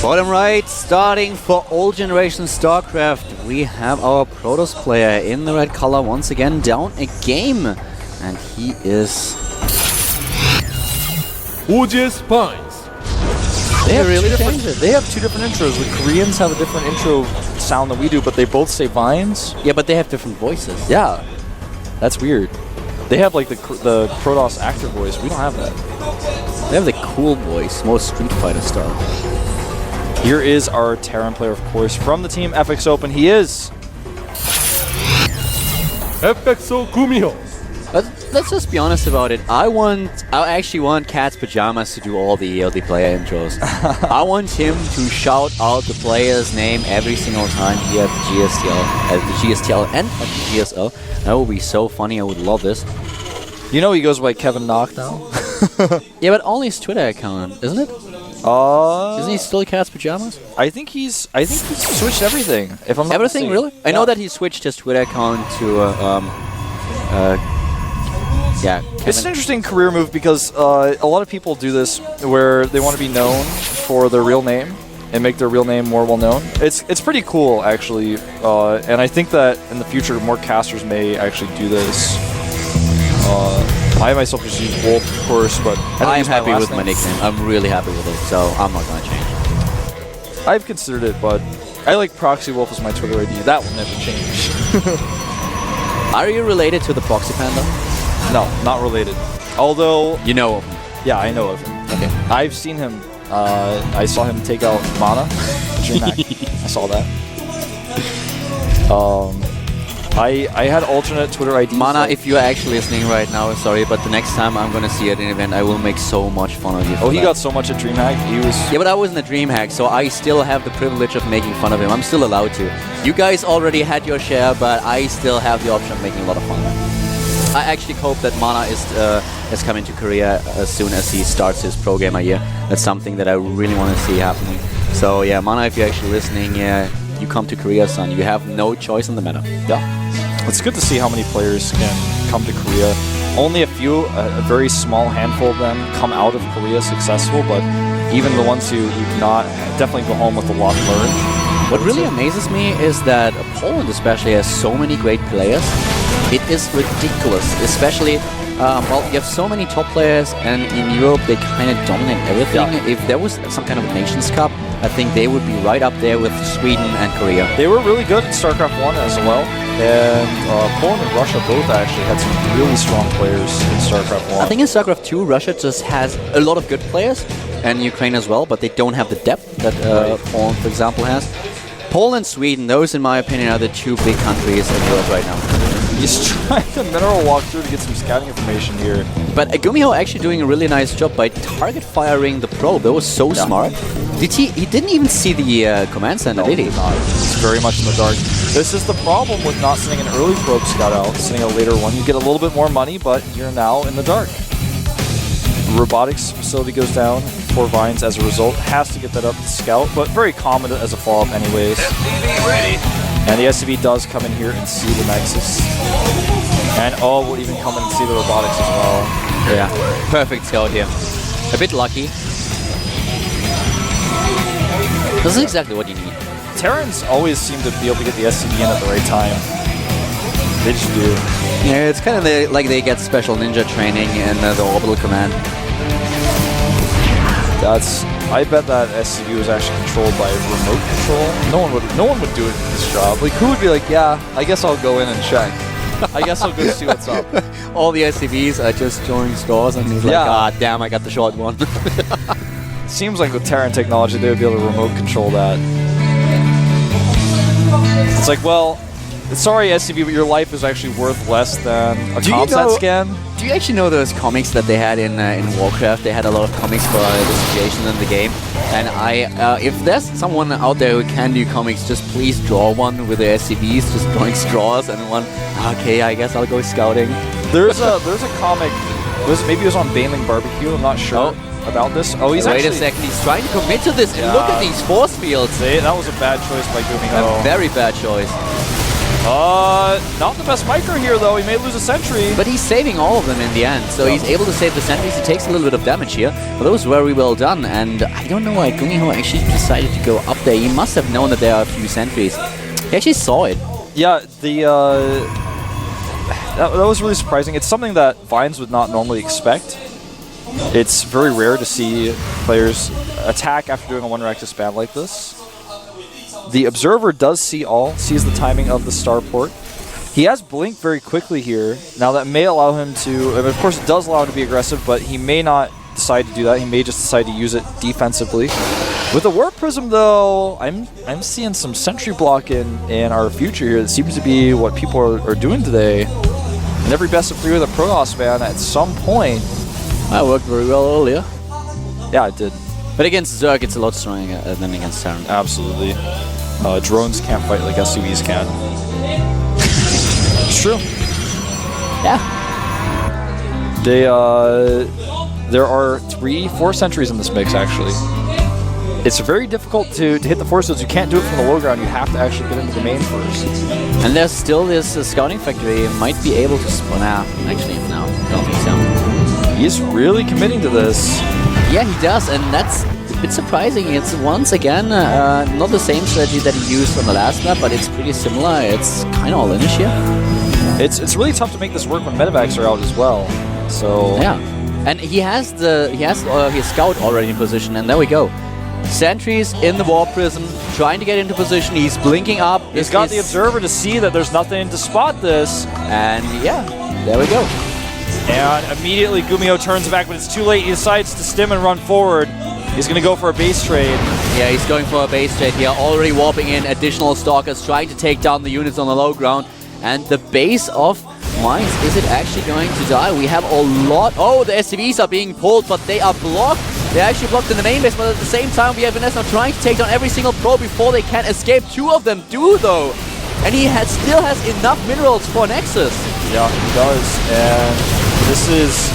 Bottom right, starting for old generation StarCraft, we have our Protoss player in the red color once again down a game. And he is... OGS Pines. They really changed it. They have two different intros. The Koreans have a different intro sound than we do, but they both say Vines. Yeah, but they have different voices. Yeah, that's weird. They have like the Protoss actor voice. We don't have that. They have the cool voice, more Street Fighter style. Here is our Terran player, of course, from the team FX Open. He is... FXO GuMiho. Let's just be honest about it. I actually want Cat's Pajamas to do all the player intros. I want him to shout out the player's name every single time here at the GSL and at the GSL. That would be so funny. I would love this. You know he goes by Kevin Knock now? Yeah, but only his Twitter account, isn't it? Isn't he still Cat's Pajamas? I think he's switched everything. If I'm not everything, mistaken. really? I know that he switched his Twitter account to yeah. It's an interesting career move because a lot of people do this where they want to be known for their real name and make their real name more well known. It's pretty cool actually, and I think that in the future more casters may actually do this. I myself just use Wolf, of course, but I am happy with my nickname. I'm really happy with it, so I'm not gonna change it. I've considered it, but I like Proxy Wolf as my Twitter ID. That will never change. Are you related to the Proxy Panda? No, not related. Although you know of him. Yeah, I know of him. Okay. I've seen him. I saw him take out Mana. I saw that. I had alternate Twitter IDs. Mana, like if you're actually listening right now, sorry, but the next time I'm gonna see you at an event, I will make so much fun of you. Oh, he got so much at DreamHack. He was. Yeah, but I wasn't a DreamHack, so I still have the privilege of making fun of him. I'm still allowed to. You guys already had your share, but I still have the option of making a lot of fun. I actually hope that Mana is coming to Korea as soon as he starts his pro gamer year. That's something that I really want to see happening. So yeah, Mana, if you're actually listening, you come to Korea, son. You have no choice in the matter. Yeah. It's good to see how many players can come to Korea. Only a few, a very small handful of them come out of Korea successful, but even the ones who do not definitely go home with a lot learned. What really amazes me is that Poland especially has so many great players. It is ridiculous, especially, well, you have so many top players, and in Europe they kind of dominate everything. Yeah. If there was some kind of a Nations Cup, I think they would be right up there with Sweden and Korea. They were really good in StarCraft I as well, and Poland and Russia both actually had some really strong players in StarCraft I. I think in StarCraft II, Russia just has a lot of good players, and Ukraine as well, but they don't have the depth that Poland, for example, has. Poland and Sweden, those in my opinion are the two big countries in Europe right now. He's trying to mineral walk through to get some scouting information here. But GuMiho actually doing a really nice job by target firing the probe. That was so smart. He didn't even see the command center, did he? Not. He's very much in the dark. This is the problem with not sending an early probe scout out, sending a later one. You get a little bit more money, but you're now in the dark. Robotics facility goes down. 4 Vines as a result. Has to get that up to scout, but very common as a follow-up anyways. SCV ready. And the SCV does come in here and see the Nexus. And will even come in and see the robotics as well. Yeah, perfect scout here. A bit lucky. This is exactly what you need. Terrans always seem to be able to get the SCV in at the right time. They just do. Yeah, it's kind of like they get special ninja training in the orbital command. I bet that SCV was actually controlled by remote control. No one would do it in this job. Like, who would be like, yeah, I guess I'll go in and check. I guess I'll go see what's up. All the SCVs are just joining stores, and he's like, ah, damn, I got the short one. Seems like with Terran technology, they would be able to remote control that. It's like, well, sorry, SCV, but your life is actually worth less than a ComSat scan. Do you actually know those comics that they had in Warcraft? They had a lot of comics for the situation in the game. And if there's someone out there who can do comics, just please draw one with the SCVs, just drawing straws and one. Okay, I guess I'll go scouting. There's a comic. Maybe it was on Baneling Barbecue. I'm not sure about this. Oh, he's wait a second. He's trying to commit to this. Yeah. Look at these force fields. See, that was a bad choice by GuMiho. A very bad choice. Not the best micro here, though. He may lose a sentry. But he's saving all of them in the end, so he's able to save the sentries. He takes a little bit of damage here, but that was very well done. And I don't know why GuMiho actually decided to go up there. He must have known that there are a few sentries. He actually saw it. Yeah, that was really surprising. It's something that Vines would not normally expect. It's very rare to see players attack after doing a one-reactive spam like this. The Observer does see all, sees the timing of the star port. He has Blink very quickly here. Now that may allow him to, I mean, of course it does allow him to be aggressive, but he may not decide to do that. He may just decide to use it defensively. With the Warp Prism, though, I'm seeing some sentry block in our future here. That seems to be what people are doing today. And every best of 3 with a Protoss man at some point. That worked very well earlier. Yeah, it did. But against Zerg, it's a lot stronger than against Terran. Absolutely. Drones can't fight like SCVs can. It's true. Yeah. There are 3-4 sentries in this mix, actually. It's very difficult to hit the force fields. You can't do it from the low ground. You have to actually get into the main first. And there's still this scouting factory. You might be able to spawn out. Actually, no. I don't think so. He's really committing to this. Yeah, he does, and that's a bit surprising. It's once again not the same strategy that he used on the last map, but it's pretty similar. It's kind of all-inish here. It's really tough to make this work when medevacs are out as well. So yeah, and he has his scout already in position, and there we go. Sentries in the Warp Prism, trying to get into position. He's blinking up. He's got the Observer to see that there's nothing to spot this. And yeah, there we go. And immediately GuMiho turns back, but it's too late. He decides to stim and run forward. He's going to go for a base trade. Yeah, he's going for a base trade here. Already warping in additional Stalkers, trying to take down the units on the low ground. And the base of Mines, is it actually going to die? We have a lot. Oh, the SCVs are being pulled, but they are blocked. They're actually blocked in the main base, but at the same time, we have Vanessa trying to take down every single probe before they can escape. 2 of them do, though. And he still has enough minerals for Nexus. Yeah, he does. And this is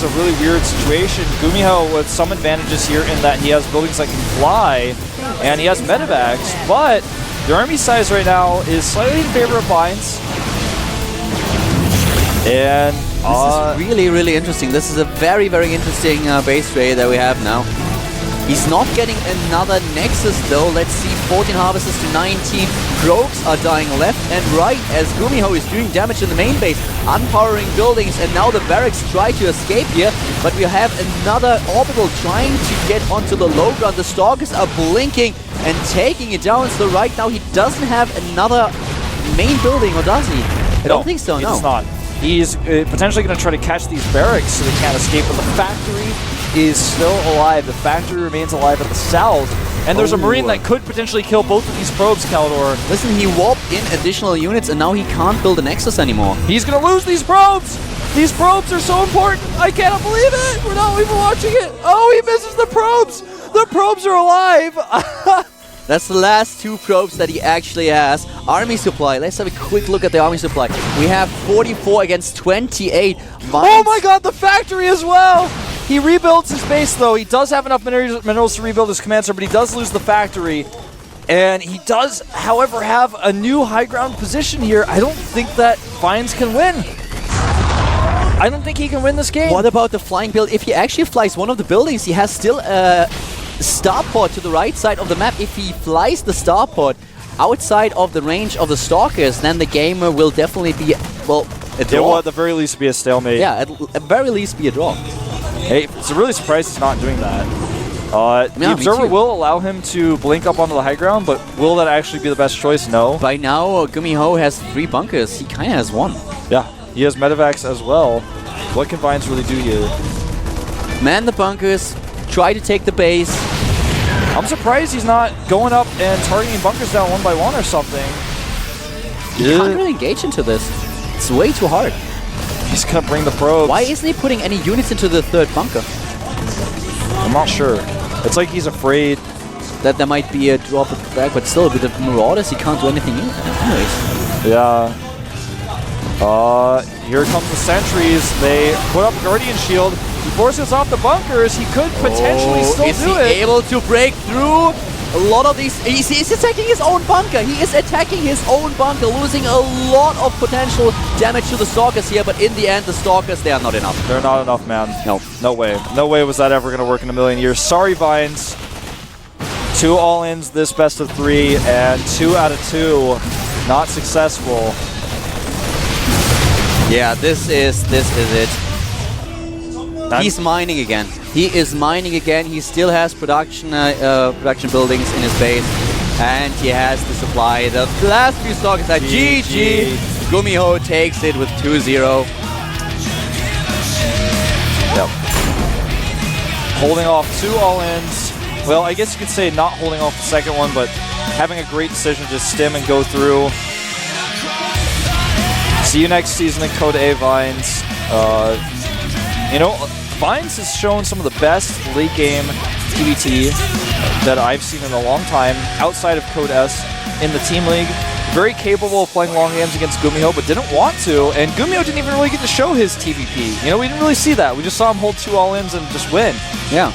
a really weird situation. GuMiho with some advantages here in that he has buildings that can fly, and he has medevacs, but their army size right now is slightly in favor of Vines. And this is really, really interesting. This is a very, very interesting base trade that we have now. He's not getting another Nexus though. Let's see, 14 harvests to 19. Probes are dying left and right as GuMiho is doing damage in the main base, unpowering buildings, and now the barracks try to escape here, but we have another orbital trying to get onto the low ground. The Stalkers are blinking and taking it down. So right now he doesn't have another main building, or does he? I don't think so, he no. does not. He's potentially going to try to catch these barracks so they can't escape, but the factory is still alive. The factory remains alive at the south, and there's a Marine that could potentially kill both of these probes, Calidor. Listen, he warped in additional units, and now he can't build a Nexus anymore. He's going to lose these probes! These probes are so important! I cannot believe it! We're not even watching it! Oh, he misses the probes! The probes are alive! That's the last 2 probes that he actually has. Army supply. Let's have a quick look at the army supply. We have 44 against 28. Oh my god, the factory as well! He rebuilds his base, though. He does have enough minerals to rebuild his command center, but he does lose the factory. And he does, however, have a new high ground position here. I don't think that Vines can win. I don't think he can win this game. What about the flying build? If he actually flies one of the buildings, he has still a starport to the right side of the map. If he flies the starport outside of the range of the Stalkers, then the game will definitely be, well, a draw. It will at the very least be a stalemate. Yeah, at very least be a draw. Hey, it's really surprised he's not doing that. The Observer will allow him to blink up onto the high ground, but will that actually be the best choice? No. By now, GuMiho has 3 bunkers. He kind of has 1. Yeah, he has medevacs as well. What can Vines really do here? Man the bunkers, try to take the base. I'm surprised he's not going up and targeting bunkers down 1 by 1 or something. He can't really engage into this. It's way too hard. He's going to bring the probes. Why isn't he putting any units into the 3rd bunker? I'm not sure. It's like he's afraid that there might be a drop back, but still with the Marauders, he can't do anything anyways. Yeah. Here comes the sentries. They put up Guardian Shield. He forces off the bunkers. He could potentially still do it. Is he able to break through? A lot of these... He's attacking his own bunker. He is attacking his own bunker, losing a lot of potential damage to the Stalkers here, but in the end, the Stalkers, they are not enough. They're not enough, man. No. No way. No way was that ever going to work in a million years. Sorry, Vines. 2 all-ins this best of 3, and 2 out of 2 not successful. Yeah, this is it. He's mining again. He is mining again. He still has production buildings in his base, and he has the supply. The last few Stalkers are GG. GuMiho takes it with 2-0. Yep. Holding off 2 all-ins. Well, I guess you could say not holding off the second one, but having a great decision to stim and go through. See you next season in Code A, Vines. You know, Vines has shown some of the best late game PvT that I've seen in a long time outside of Code S in the Team League. Very capable of playing long games against GuMiho, but didn't want to. And GuMiho didn't even really get to show his TVP. You know, we didn't really see that. We just saw him hold 2 all-ins and just win. Yeah.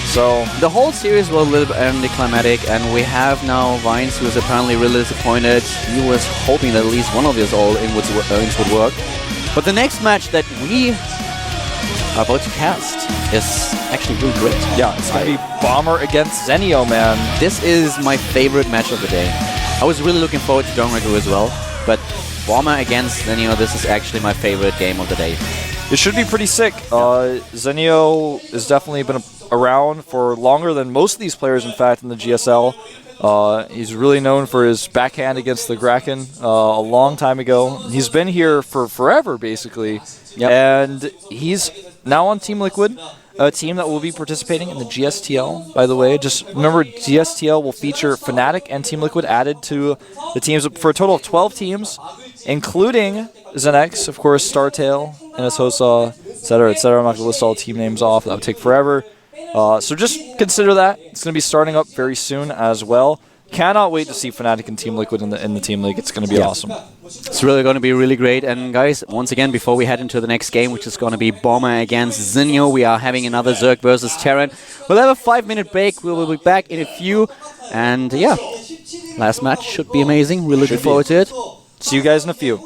So the whole series was a little bit anticlimactic, and we have now Vines, who is apparently really disappointed. He was hoping that at least one of his all-ins would work. But the next match that we are about to cast is actually really great. yeah, it's going to be Bomber against Zenio, man. This is my favorite match of the day. I was really looking forward to Dongreku as well, but Bomber against Zenio, this is actually my favorite game of the day. It should be pretty sick. Zenio has definitely been around for longer than most of these players, in fact, in the GSL. He's really known for his backhand against the Kraken a long time ago. He's been here for forever, basically. Yep. And he's now on Team Liquid, a team that will be participating in the GSTL, by the way. Just remember, GSTL will feature Fnatic and Team Liquid added to the teams for a total of 12 teams, including Zenex, of course, Startail, NSHosa, etc., etc. I'm not going to list all the team names off. That would take forever. So just consider that. It's going to be starting up very soon as well. Cannot wait to see Fnatic and Team Liquid in the Team League. It's going to be awesome. It's really going to be really great. And guys, once again, before we head into the next game, which is going to be Bomber against Zenio, we are having another Zerg versus Terran. We'll have a 5-minute break. We will be back in a few. And yeah, last match should be amazing. Really looking forward to it. See you guys in a few.